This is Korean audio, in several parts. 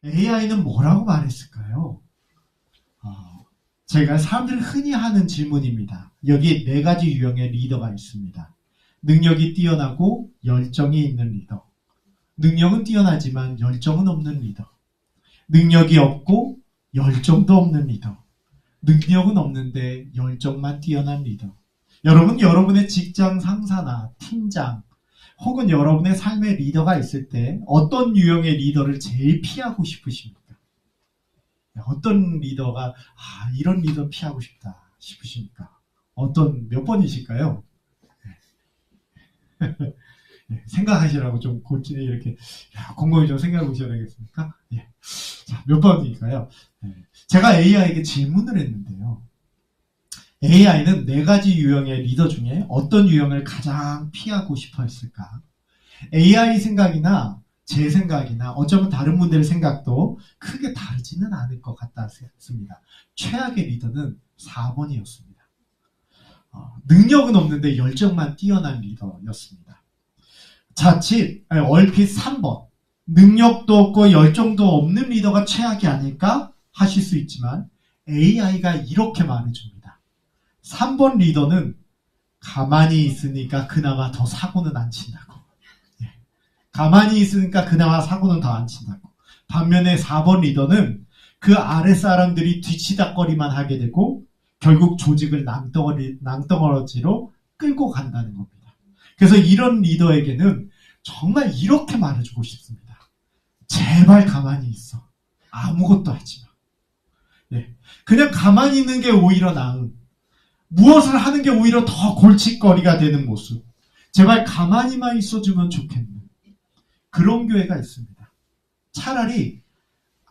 AI는 뭐라고 말했을까요? 제가 사람들이 흔히 하는 질문입니다. 여기 4가지 유형의 리더가 있습니다. 능력이 뛰어나고 열정이 있는 리더. 능력은 뛰어나지만 열정은 없는 리더. 능력이 없고 열정도 없는 리더. 능력은 없는데 열정만 뛰어난 리더. 여러분, 여러분의 직장 상사나 팀장 혹은 여러분의 삶의 리더가 있을 때 어떤 유형의 리더를 제일 피하고 싶으십니까? 어떤 리더가 이런 리더 피하고 싶다 싶으십니까? 몇 번이실까요? 생각하시라고 좀 골치에 이렇게 곰곰이 좀 생각해 보셔야 되겠습니까? 자, 몇 번일까요? 제가 AI에게 질문을 했는데요. AI는 4가지 유형의 리더 중에 어떤 유형을 가장 피하고 싶어 했을까? AI 생각이나 제 생각이나 어쩌면 다른 분들의 생각도 크게 다르지는 않을 것 같다 싶습니다. 최악의 리더는 4번이었습니다. 능력은 없는데 열정만 뛰어난 리더였습니다. 얼핏 3번. 능력도 없고 열정도 없는 리더가 최악이 아닐까 하실 수 있지만 AI가 이렇게 말해줍니다. 3번 리더는 가만히 있으니까 그나마 더 사고는 안 친다고. 가만히 있으니까 그나마 사고는 더 안 친다고. 반면에 4번 리더는 그 아래 사람들이 뒤치다거리만 하게 되고 결국 조직을 낭떠러지로 끌고 간다는 겁니다. 그래서 이런 리더에게는 정말 이렇게 말해주고 싶습니다. 제발 가만히 있어. 아무것도 하지 마. 그냥 가만히 있는 게 오히려 나은, 무엇을 하는 게 오히려 더 골칫거리가 되는 모습. 제발 가만히만 있어주면 좋겠네. 그런 교회가 있습니다. 차라리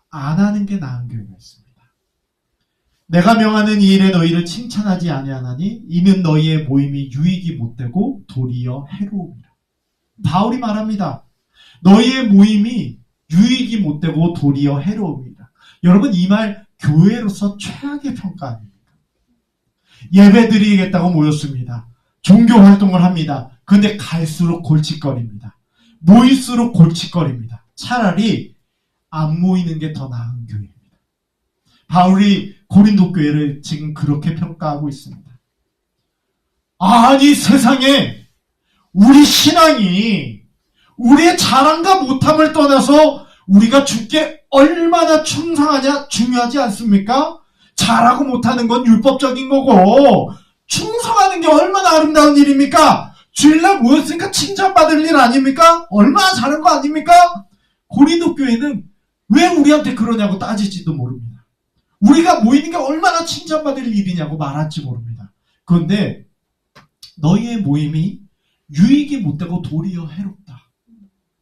안 하는 게 나은 교회가 있습니다. 내가 명하는 이 일에 너희를 칭찬하지 아니하나니 이는 너희의 모임이 유익이 못되고 도리어 해로움이라. 바울이 말합니다. 너희의 모임이 유익이 못되고 도리어 해로움이라. 여러분, 이 말 교회로서 최악의 평가 아닙니까? 예배 드리겠다고 모였습니다. 종교 활동을 합니다. 그런데 갈수록 골칫거립니다. 모일수록 골칫거립니다. 차라리 안 모이는 게 더 나은 교회입니다. 바울이 고린도 교회를 지금 그렇게 평가하고 있습니다. 아니, 세상에 우리 신앙이 우리의 자랑과 못함을 떠나서 우리가 주께 얼마나 충성하냐 중요하지 않습니까? 잘하고 못하는 건 율법적인 거고 충성하는 게 얼마나 아름다운 일입니까? 주일날 모였으니까 칭찬받을 일 아닙니까? 얼마나 잘한 거 아닙니까? 고린도 교회는 왜 우리한테 그러냐고 따지지도 모릅니다. 우리가 모이는 게 얼마나 칭찬받을 일이냐고 말할지 모릅니다. 그런데 너희의 모임이 유익이 못되고 도리어 해롭다.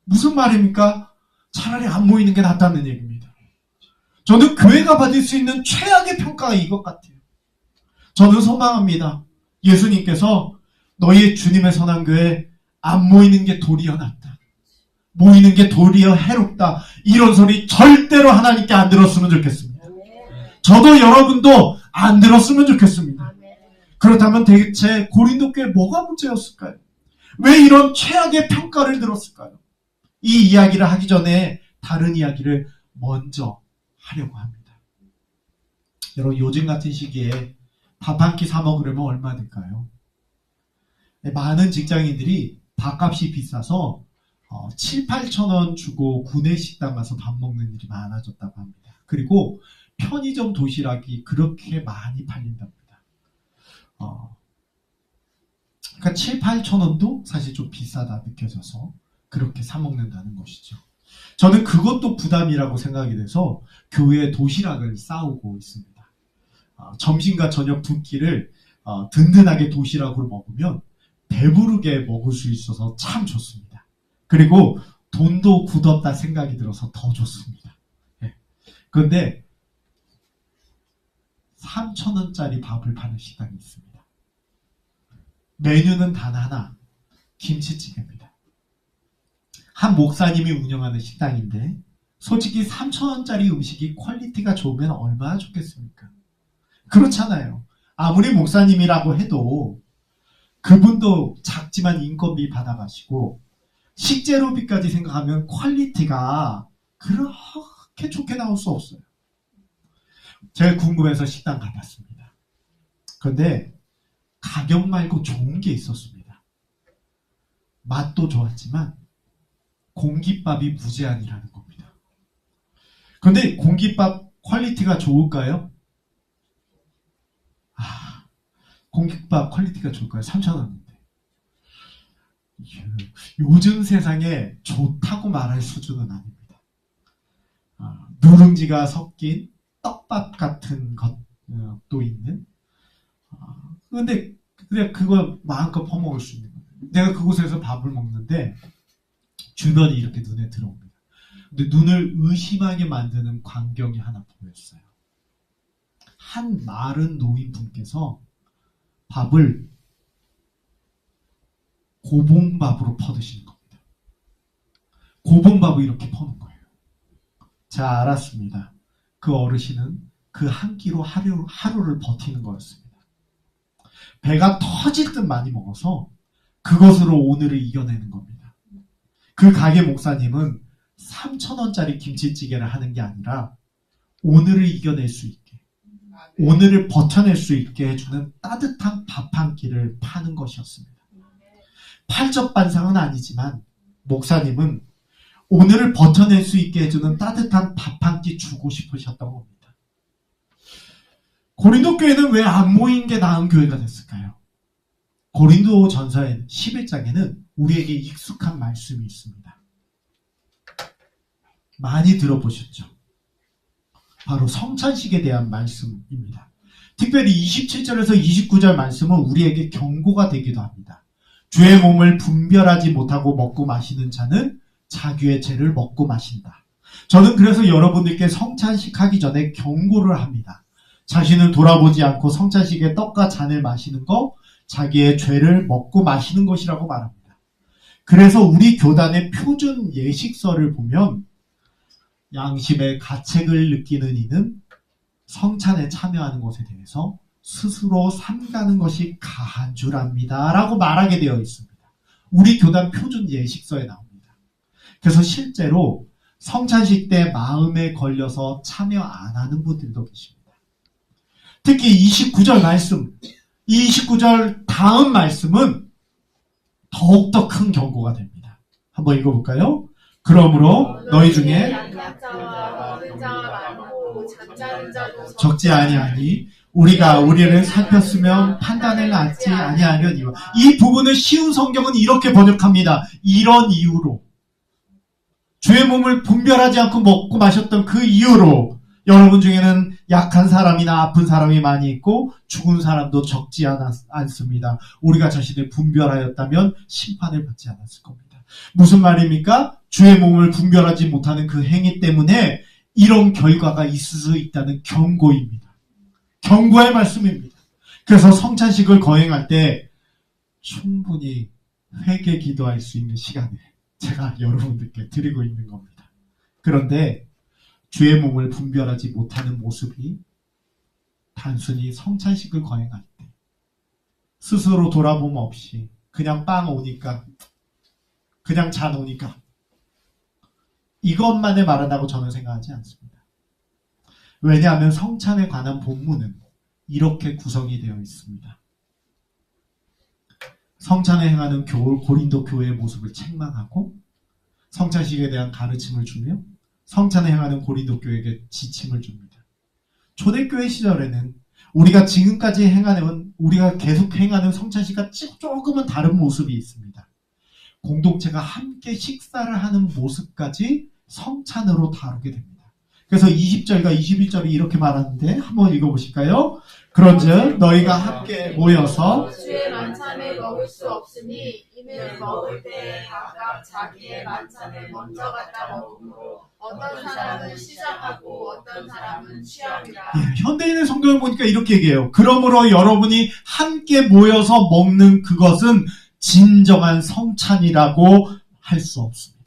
무슨 말입니까? 차라리 안 모이는 게 낫다는 얘기입니다. 저는 교회가 받을 수 있는 최악의 평가가 이것 같아요. 저는 소망합니다. 예수님께서 너희 주님의 선한 교회 안 모이는 게 도리어 낫다. 모이는 게 도리어 해롭다. 이런 소리 절대로 하나님께 안 들었으면 좋겠습니다. 저도 여러분도 안 들었으면 좋겠습니다. 그렇다면 대체 고린도 교회 뭐가 문제였을까요? 왜 이런 최악의 평가를 들었을까요? 이 이야기를 하기 전에 다른 이야기를 먼저 하려고 합니다. 여러분, 요즘 같은 시기에 밥 한 끼 사 먹으려면 얼마 들까요? 많은 직장인들이 밥값이 비싸서 7, 8천 원 주고 구내식당 가서 밥 먹는 일이 많아졌다고 합니다. 그리고 편의점 도시락이 그렇게 많이 팔린답니다. 그러니까 7, 8천 원도 사실 좀 비싸다 느껴져서 그렇게 사 먹는다는 것이죠. 저는 그것도 부담이라고 생각이 돼서 교회에 도시락을 싸오고 있습니다. 점심과 저녁 두 끼를 든든하게 도시락으로 먹으면 배부르게 먹을 수 있어서 참 좋습니다. 그리고 돈도 굳었다 생각이 들어서 더 좋습니다. 그런데 3,000원짜리 밥을 파는 식당이 있습니다. 메뉴는 단 하나, 김치찌개입니다. 한 목사님이 운영하는 식당인데 솔직히 3,000원짜리 음식이 퀄리티가 좋으면 얼마나 좋겠습니까? 그렇잖아요. 아무리 목사님이라고 해도 그분도 작지만 인건비 받아가시고 식재료비까지 생각하면 퀄리티가 그렇게 좋게 그렇게 나올 수 없어요. 제가 궁금해서 식당 가봤습니다. 그런데 가격 말고 좋은 게 있었습니다. 맛도 좋았지만 공깃밥이 무제한이라는 겁니다. 그런데 공깃밥 퀄리티가 좋을까요? 공깃밥 퀄리티가 좋을까요? 3,000원인데. 요즘 세상에 좋다고 말할 수준은 아닙니다. 누룽지가 섞인 떡밥 같은 것도 있는. 근데 그냥 그거 마음껏 퍼먹을 수 있는 거예요. 내가 그곳에서 밥을 먹는데 주변이 이렇게 눈에 들어옵니다. 근데 눈을 의심하게 만드는 광경이 하나 보였어요. 한 마른 노인분께서 밥을 고봉밥으로 퍼드시는 겁니다. 고봉밥을 이렇게 퍼는 거예요. 자, 알았습니다. 그 어르신은 그 한 끼로 하루를 버티는 거였습니다. 배가 터질 듯 많이 먹어서 그것으로 오늘을 이겨내는 겁니다. 그 가게 목사님은 3,000원짜리 김치찌개를 하는 게 아니라 오늘을 이겨낼 수 있게, 오늘을 버텨낼 수 있게 해주는 따뜻한 밥 한 끼를 파는 것이었습니다. 팔접반상은 아니지만 목사님은 오늘을 버텨낼 수 있게 해주는 따뜻한 밥 한 끼 주고 싶으셨던 겁니다. 고린도 교회는 왜 안 모인 게 나은 교회가 됐을까요? 고린도 전서의 11장에는 우리에게 익숙한 말씀이 있습니다. 많이 들어보셨죠? 바로 성찬식에 대한 말씀입니다. 특별히 27절에서 29절 말씀은 우리에게 경고가 되기도 합니다. 주의 몸을 분별하지 못하고 먹고 마시는 자는 자기의 죄를 먹고 마신다. 저는 그래서 여러분들께 성찬식 하기 전에 경고를 합니다. 자신을 돌아보지 않고 성찬식에 떡과 잔을 마시는 거 자기의 죄를 먹고 마시는 것이라고 말합니다. 그래서 우리 교단의 표준 예식서를 보면 양심의 가책을 느끼는 이는 성찬에 참여하는 것에 대해서 스스로 삼가는 것이 가한 줄 압니다. 라고 말하게 되어 있습니다. 우리 교단 표준 예식서에 나옵니다. 그래서 실제로 성찬식 때 마음에 걸려서 참여 안 하는 분들도 계십니다. 특히 29절 말씀, 29절 다음 말씀은 더욱더 큰 경고가 됩니다. 한번 읽어볼까요? 그러므로 너희 중에 적지 아니하니 우리가 우리를 살폈으면 판단을 낳지 아니하려니와. 이 부분을 쉬운 성경은 이렇게 번역합니다. 이런 이유로, 주의 몸을 분별하지 않고 먹고 마셨던 그 이유로 여러분 중에는 약한 사람이나 아픈 사람이 많이 있고 죽은 사람도 적지 않습니다. 우리가 자신을 분별하였다면 심판을 받지 않았을 겁니다. 무슨 말입니까? 주의 몸을 분별하지 못하는 그 행위 때문에 이런 결과가 있을 수 있다는 경고입니다. 경고의 말씀입니다. 그래서 성찬식을 거행할 때 충분히 회개 기도할 수 있는 시간을 제가 여러분들께 드리고 있는 겁니다. 그런데 주의 몸을 분별하지 못하는 모습이 단순히 성찬식을 거행할 때 스스로 돌아봄 없이 그냥 빵 오니까, 그냥 잔 오니까 이것만을 말한다고 저는 생각하지 않습니다. 왜냐하면 성찬에 관한 본문은 이렇게 구성이 되어 있습니다. 성찬에 행하는 고린도 교회의 모습을 책망하고 성찬식에 대한 가르침을 주며 성찬에 행하는 고린도 교회에게 지침을 줍니다. 초대교회 시절에는 우리가 지금까지 우리가 계속 행하는 성찬식과 조금은 다른 모습이 있습니다. 공동체가 함께 식사를 하는 모습까지 성찬으로 다루게 됩니다. 그래서 20절과 21절이 이렇게 말하는데 한번 읽어보실까요? 그런즉 너희가 함께 모여서 주의 만찬을 먹을 수 없으니 이는 먹을 때 각각 자기의 만찬을 먼저 갖다 먹으므로 어떤 사람은 시작하고 어떤 사람은 취함이라. 현대인의 성경을 보니까 이렇게 얘기해요. 그러므로 여러분이 함께 모여서 먹는 그것은 진정한 성찬이라고 할 수 없습니다.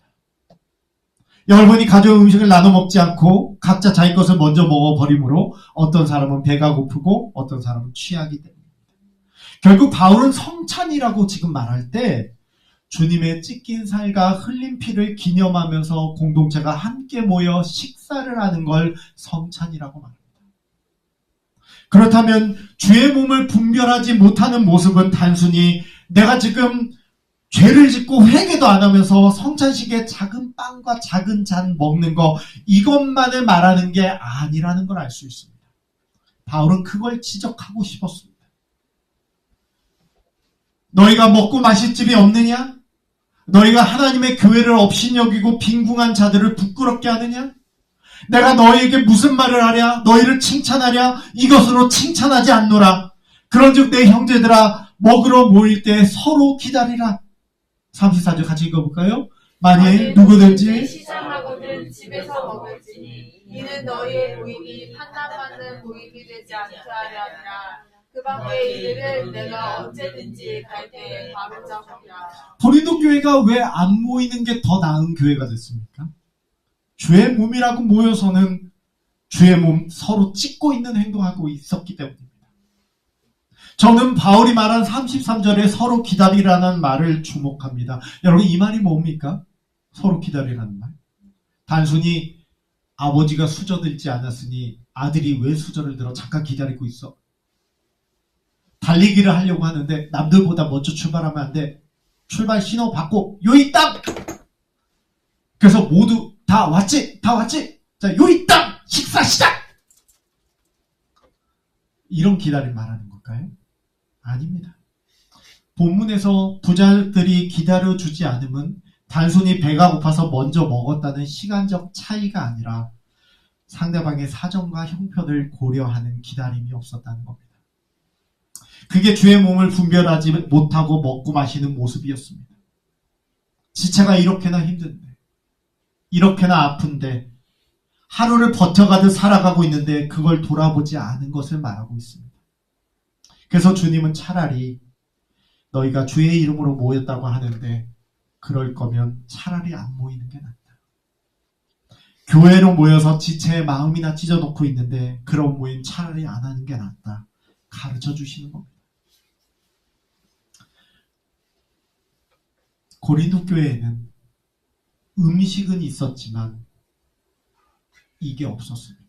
여러분이 가져온 음식을 나눠 먹지 않고 각자 자기 것을 먼저 먹어버리므로 어떤 사람은 배가 고프고 어떤 사람은 취하기 때문입니다. 결국 바울은 성찬이라고 지금 말할 때 주님의 찢긴 살과 흘린 피를 기념하면서 공동체가 함께 모여 식사를 하는 걸 성찬이라고 말합니다. 그렇다면 주의 몸을 분별하지 못하는 모습은 단순히 내가 지금 죄를 짓고 회개도 안 하면서 성찬식에 작은 빵과 작은 잔 먹는 거, 이것만을 말하는 게 아니라는 걸 알 수 있습니다. 바울은 그걸 지적하고 싶었습니다. 너희가 먹고 마실 집이 없느냐? 너희가 하나님의 교회를 업신여기고 빈궁한 자들을 부끄럽게 하느냐? 내가 너희에게 무슨 말을 하랴? 너희를 칭찬하랴? 이것으로 칭찬하지 않노라. 그런즉 내 형제들아, 먹으러 모일 때 서로 기다리라. 34절 같이 읽어볼까요? 만일 누구든지 시장하거든 집에서 먹을지니 이는 너희의 부인이 판단받는 부인이 되지 않게 하려 함이라. 그 밖의 일들을 내가 언제든지 갈 때에 바로잡으리라. 고린도 교회가 왜 안 모이는 게 더 나은 교회가 됐습니까? 주의 몸이라고 모여서는 주의 몸 서로 찢고 있는 행동하고 있었기 때문입니다. 저는 바울이 말한 33절에 서로 기다리라는 말을 주목합니다. 여러분, 이 말이 뭡니까? 서로 기다리라는 말. 단순히 아버지가 수저들지 않았으니 아들이 왜 수저를 들어 잠깐 기다리고 있어? 달리기를 하려고 하는데 남들보다 먼저 출발하면 안 돼. 출발 신호 받고 요이 땅! 그래서 모두 다 왔지? 다 왔지? 자, 요이 땅! 식사 시작! 이런 기다림 말하는 걸까요? 아닙니다. 본문에서 부자들이 기다려주지 않음은 단순히 배가 고파서 먼저 먹었다는 시간적 차이가 아니라 상대방의 사정과 형편을 고려하는 기다림이 없었다는 겁니다. 그게 주의 몸을 분별하지 못하고 먹고 마시는 모습이었습니다. 지체가 이렇게나 힘든데, 이렇게나 아픈데, 하루를 버텨가듯 살아가고 있는데 그걸 돌아보지 않은 것을 말하고 있습니다. 그래서 주님은 차라리 너희가 주의 이름으로 모였다고 하는데 그럴 거면 차라리 안 모이는 게 낫다. 교회로 모여서 지체의 마음이나 찢어놓고 있는데 그런 모임 차라리 안 하는 게 낫다. 가르쳐 주시는 겁니다. 고린도 교회에는 음식은 있었지만 이게 없었습니다.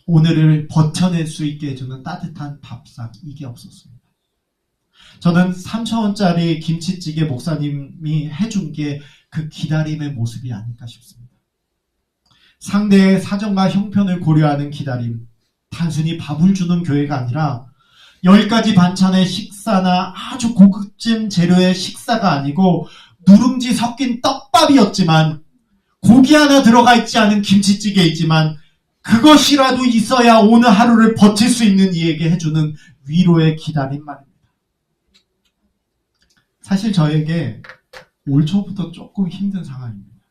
오늘을 버텨낼 수 있게 해주는 따뜻한 밥상, 이게 없었습니다. 저는 3,000원짜리 김치찌개 목사님이 해준 게 그 기다림의 모습이 아닐까 싶습니다. 상대의 사정과 형편을 고려하는 기다림, 단순히 밥을 주는 교회가 아니라 10가지 반찬의 식사나 아주 고급진 재료의 식사가 아니고 누룽지 섞인 떡밥이었지만 고기 하나 들어가 있지 않은 김치찌개이지만 그것이라도 있어야 오늘 하루를 버틸 수 있는 이에게 해주는 위로의 기다림 말입니다. 사실 저에게 올 초부터 조금 힘든 상황입니다.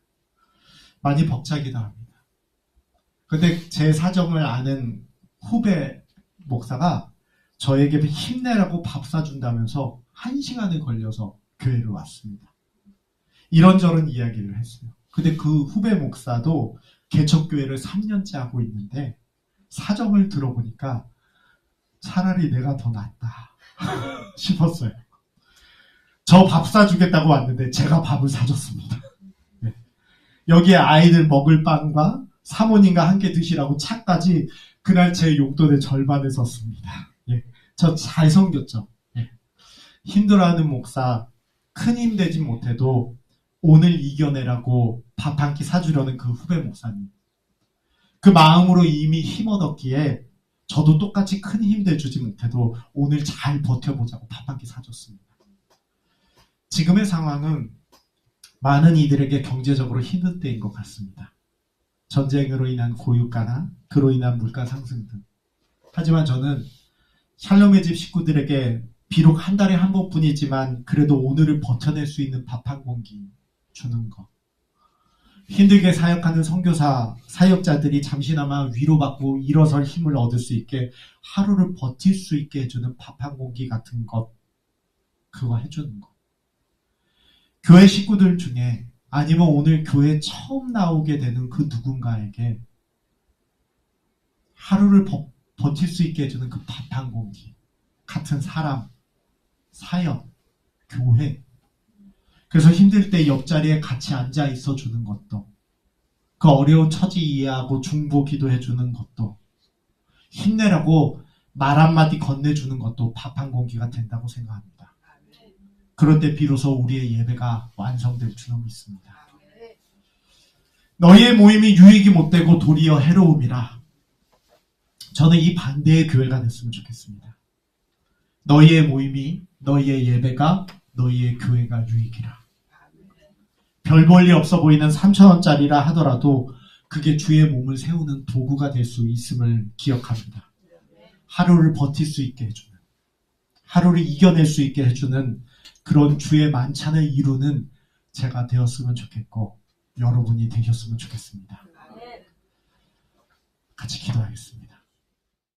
많이 벅차기도 합니다. 근데 제 사정을 아는 후배 목사가 저에게 힘내라고 밥 사준다면서 1시간을 걸려서 교회를 왔습니다. 이런저런 이야기를 했어요. 근데 그 후배 목사도 개척교회를 3년째 하고 있는데 사정을 들어보니까 차라리 내가 더 낫다 싶었어요. 저 밥 사주겠다고 왔는데 제가 밥을 사줬습니다. 네. 여기에 아이들 먹을 빵과 사모님과 함께 드시라고 차까지 그날 제 용돈의 절반을 썼습니다. 예. 저 잘 섬겼죠. 예. 힘들어하는 목사, 큰 힘 되지 못해도 오늘 이겨내라고 밥 한 끼 사주려는 그 후배 목사님. 그 마음으로 이미 힘 얻었기에 저도 똑같이 큰 힘 돼주지 못해도 오늘 잘 버텨보자고 밥 한 끼 사줬습니다. 지금의 상황은 많은 이들에게 경제적으로 힘든 때인 것 같습니다. 전쟁으로 인한 고유가나 그로 인한 물가 상승 등. 하지만 저는 샬롬의 집 식구들에게 비록 한 달에 한 번뿐이지만 그래도 오늘을 버텨낼 수 있는 밥 한 공기 주는 것. 힘들게 사역하는 선교사, 사역자들이 잠시나마 위로받고 일어설 힘을 얻을 수 있게 하루를 버틸 수 있게 해주는 밥 한 공기 같은 것, 그거 해주는 것. 교회 식구들 중에 아니면 오늘 교회 처음 나오게 되는 그 누군가에게 하루를 버틸 수 있게 해주는 그 밥 한 공기 같은 사람, 사역, 교회. 그래서 힘들 때 옆자리에 같이 앉아 있어 주는 것도, 그 어려운 처지 이해하고 중보 기도해 주는 것도, 힘내라고 말 한마디 건네주는 것도 밥 한 공기가 된다고 생각합니다. 그런데 비로소 우리의 예배가 완성될 줄은 믿습니다. 너희의 모임이 유익이 못되고 도리어 해로움이라. 저는 이 반대의 교회가 됐으면 좋겠습니다. 너희의 모임이, 너희의 예배가, 너희의 교회가 유익이라. 별 볼 일 없어 보이는 3,000원짜리라 하더라도 그게 주의 몸을 세우는 도구가 될 수 있음을 기억합니다. 하루를 버틸 수 있게 해주는, 하루를 이겨낼 수 있게 해주는 그런 주의 만찬을 이루는 제가 되었으면 좋겠고, 여러분이 되셨으면 좋겠습니다. 같이 기도하겠습니다.